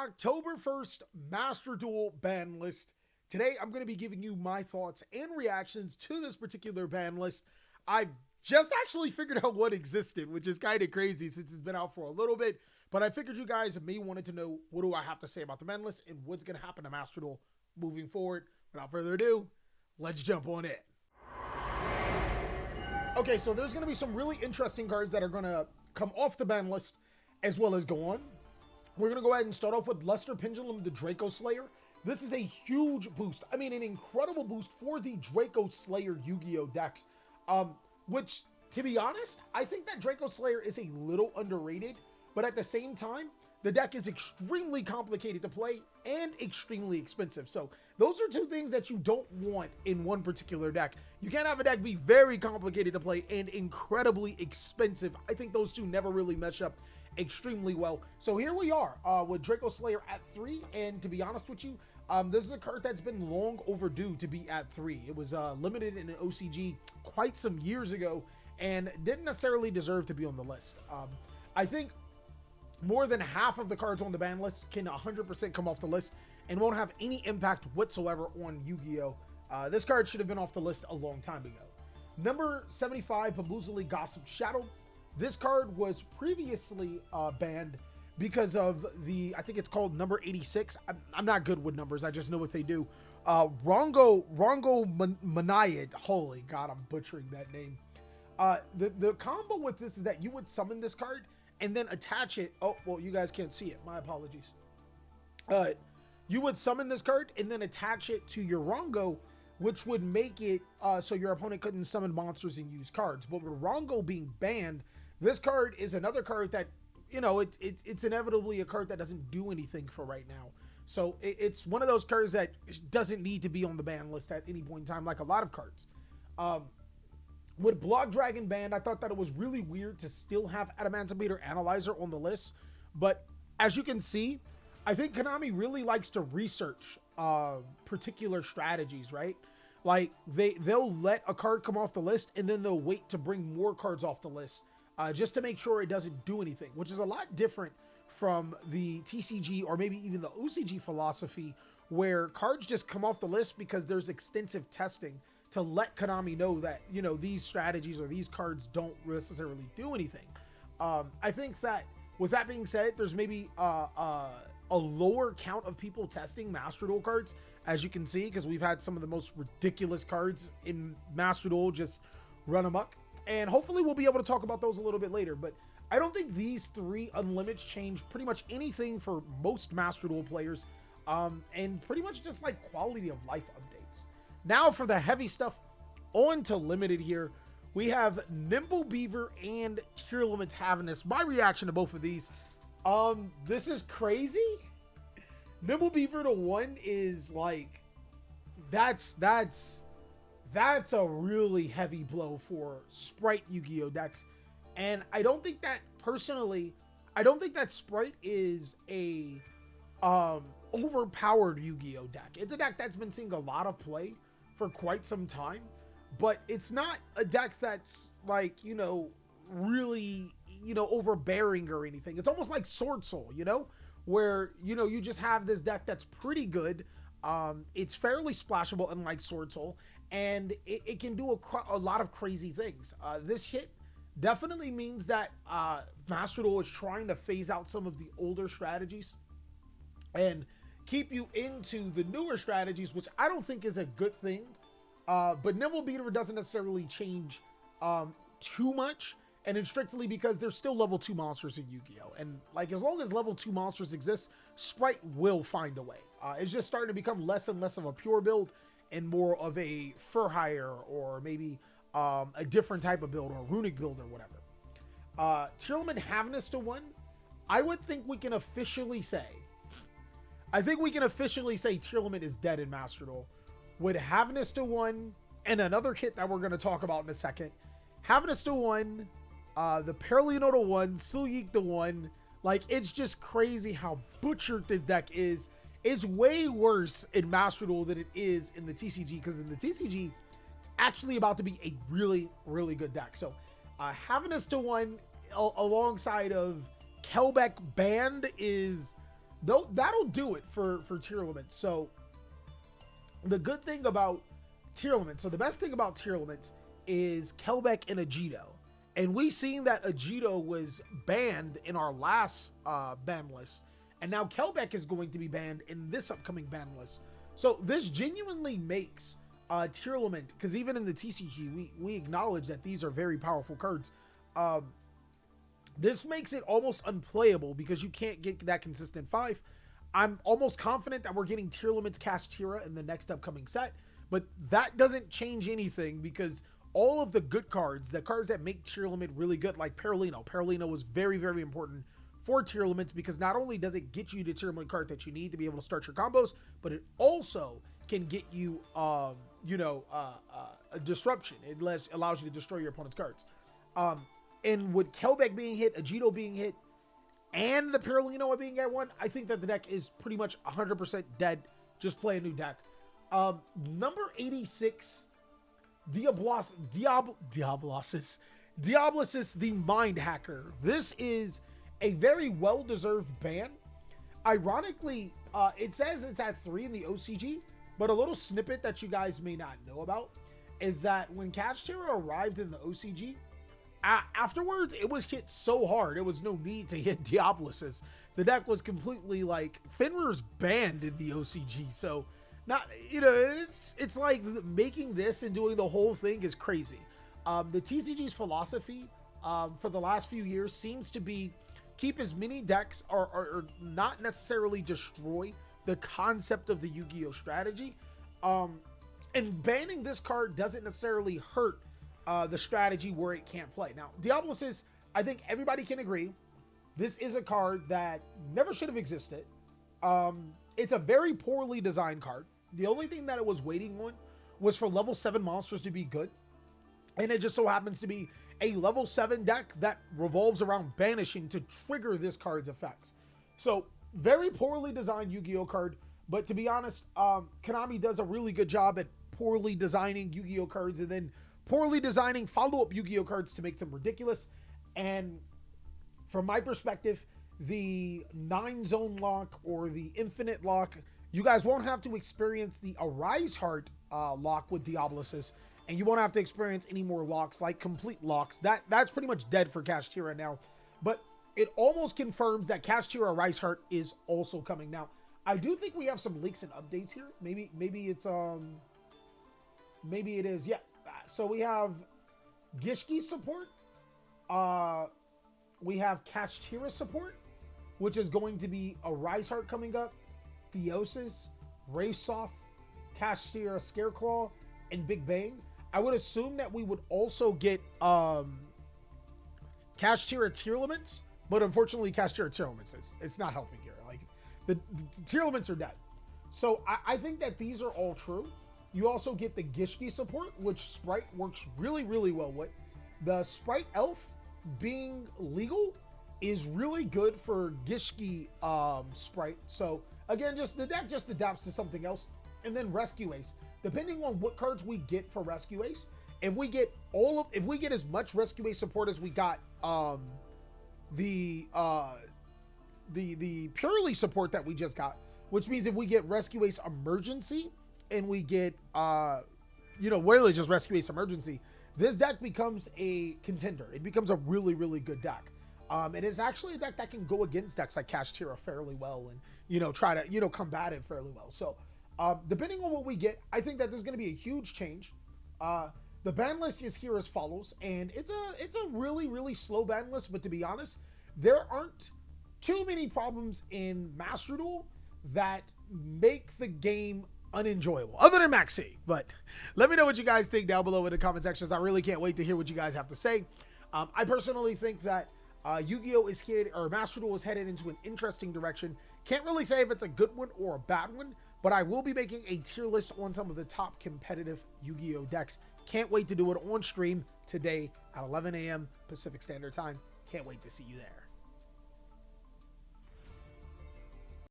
October 1st Master Duel ban list. Today, I'm going to be giving you my thoughts and reactions to this particular ban list. I've just actually figured out what existed, which is kind of crazy since it's been out for a little bit. But I figured you guys may wanted to know what do I have to say about the ban list and what's going to happen to Master Duel moving forward. Without further ado, let's jump on it. Okay, so there's going to be some really interesting cards that are going to come off the ban list as well as go on. We're going to go ahead and start off with Luster Pendulum, the Draco Slayer. This is a huge boost. I mean, an incredible boost for the Draco Slayer Yu-Gi-Oh! Decks. Which, to be honest, I think that Draco Slayer is a little underrated. But at the same time, the deck is extremely complicated to play and extremely expensive. So those are two things that you don't want in one particular deck. You can't have a deck be very complicated to play and incredibly expensive. I think those two never really mesh up extremely well. So here we are with Draco Slayer at 3, and to be honest with you, this is a card that's been long overdue to be at 3. It was limited in an OCG quite some years ago and didn't necessarily deserve to be on the list. I think more than half of the cards on the ban list can 100% come off the list and won't have any impact whatsoever on Yu-Gi-Oh! This card should have been off the list a long time ago. Number 75, Bamboozly Gossip Shadow. This card was previously banned because of the, I think it's called number 86. I'm not good with numbers. I just know what they do. Rongo Maniad. Holy God, I'm butchering that name. The combo with this is that you would summon this card and then attach it. Oh, well, you guys can't see it. My apologies. You would summon this card and then attach it to your Rongo, which would make it so your opponent couldn't summon monsters and use cards. But with Rongo being banned, this card is another card that, you know, it's inevitably a card that doesn't do anything for right now. So it's one of those cards that doesn't need to be on the ban list at any point in time, like a lot of cards. With Block Dragon banned, I thought that it was really weird to still have Adamantimeter Analyzer on the list. But as you can see, I think Konami really likes to research particular strategies, right? Like they'll let a card come off the list and then they'll wait to bring more cards off the list just to make sure it doesn't do anything, which is a lot different from the TCG or maybe even the OCG philosophy, where cards just come off the list because there's extensive testing to let Konami know that, you know, these strategies or these cards don't necessarily do anything. I think that with that being said, there's maybe a lower count of people testing Master Duel cards, as you can see, because we've had some of the most ridiculous cards in Master Duel just run amok. And hopefully we'll be able to talk about those a little bit later. But I don't think these 3 unlimits change pretty much anything for most Master Duel players. And pretty much just like quality of life updates. Now for the heavy stuff, on to limited here. We have Nimble Beaver and Tearlament Havness. My reaction to both of these. This is crazy. Nimble Beaver to 1 is like, that's a really heavy blow for Sprite Yu-Gi-Oh! Decks. And I don't think that, personally, I don't think that Sprite is a overpowered Yu-Gi-Oh! Deck. It's a deck that's been seeing a lot of play for quite some time, but it's not a deck that's like, you know, really, you know, overbearing or anything. It's almost like Sword Soul, you know, where, you know, you just have this deck that's pretty good. It's fairly splashable, unlike Sword Soul, and it can do a lot of crazy things. This hit definitely means that Master Duel is trying to phase out some of the older strategies and keep you into the newer strategies, which I don't think is a good thing. But Nimble Beaver doesn't necessarily change too much, and it's strictly because there's still level 2 monsters in Yu-Gi-Oh! And like, as long as level 2 monsters exist, Sprite will find a way. It's just starting to become less and less of a pure build and more of a Fur Hire or maybe a different type of build or a runic build or whatever. Tearlament Havness to 1, I would think we can officially say, Tearlament is dead in Master Duel. With Havness to 1 and another kit that we're going to talk about in a second. Havness to 1, the Perlino to 1, Sulyik to 1. Like, it's just crazy how butchered this deck is. It's way worse in Master Duel than it is in the TCG, because in the TCG, it's actually about to be a really, really good deck. So, Havness to 1 alongside of Kelbeck Band is though, that'll do it for tier limits. So the good thing about tier limits, so the best thing about tier limits is Kelbeck and Agito. And we seen that Agito was banned in our last ban list. And now Kelbeck is going to be banned in this upcoming ban list. So this genuinely makes tier limit, because even in the TCG, we acknowledge that these are very powerful cards. This makes it almost unplayable because you can't get that consistent 5. I'm almost confident that we're getting tier limits Kashtira in the next upcoming set, but that doesn't change anything because all of the good cards, the cards that make tier limit really good, like Paralino was very, very important for tier limits because not only does it get you the tier limit card that you need to be able to start your combos, but it also can get you, a disruption. It allows you to destroy your opponent's cards. And with Kelbeck being hit, Agito being hit, and the Paralino being at 1, I think that the deck is pretty much 100% dead. Just play a new deck. Number 86, Diablosis, the Mind Hacker. This is a very well-deserved ban. Ironically, it says it's at 3 in the OCG, but a little snippet that you guys may not know about is that when Kashtira arrived in the OCG, afterwards, it was hit so hard, it was no need to hit Diablosis. The deck was completely like, Fenrir's banned in the OCG, so not, it's like making this and doing the whole thing is crazy. The TCG's philosophy for the last few years seems to be keep as many decks or not necessarily destroy the concept of the Yu-Gi-Oh strategy. And banning this card doesn't necessarily hurt the strategy where it can't play. Now, Diablosis, I think everybody can agree, this is a card that never should have existed. It's a very poorly designed card. The only thing that it was waiting on was for level 7 monsters to be good. And it just so happens to be a level 7 deck that revolves around banishing to trigger this card's effects. So, very poorly designed Yu-Gi-Oh card. But to be honest, Konami does a really good job at poorly designing Yu-Gi-Oh cards and then poorly designing follow-up Yu-Gi-Oh cards to make them ridiculous. And from my perspective, the 9-zone lock or the infinite lock, you guys won't have to experience the Arise Heart lock with Diablosis, and you won't have to experience any more locks like complete locks. That's pretty much dead for Kashtira now. But it almost confirms that Kashtira Arise Heart is also coming. Now, I do think we have some leaks and updates here. Maybe it's maybe it is. Yeah. So we have Gishki support. We have Kashtira support, which is going to be Arise Heart coming up, Theosis, Raysoft, Kashtira Scareclaw, and Big Bang. I would assume that we would also get Kashtira tier limits, but unfortunately Kashtira tier limits it's not helping here. Like the tier limits are dead. So I think that these are all true. You also get the Gishki support, which Sprite works really, really well with. The Sprite Elf being legal is really good for Gishki Sprite. So again, just the deck just adapts to something else. And then Rescue Ace. Depending on what cards we get for Rescue Ace, if we get as much Rescue Ace support as we got the purely support that we just got, which means if we get Rescue Ace Emergency and we get really just Rescue Ace Emergency, this deck becomes a contender. It becomes a really, really good deck. And it's actually a deck that can go against decks like Kashtira fairly well and try to combat it fairly well. So depending on what we get, I think that there's going to be a huge change. The ban list is here as follows, and it's a really, really slow ban list, but to be honest, there aren't too many problems in Master Duel that make the game unenjoyable, other than Maxi. But let me know what you guys think down below in the comment sections. I really can't wait to hear what you guys have to say. I personally think that Yu-Gi-Oh is here, or Master Duel is headed into an interesting direction. Can't really say if it's a good one or a bad one, but I will be making a tier list on some of the top competitive Yu-Gi-Oh decks. Can't wait to do it on stream today at 11 a.m. Pacific Standard Time. Can't wait to see you there.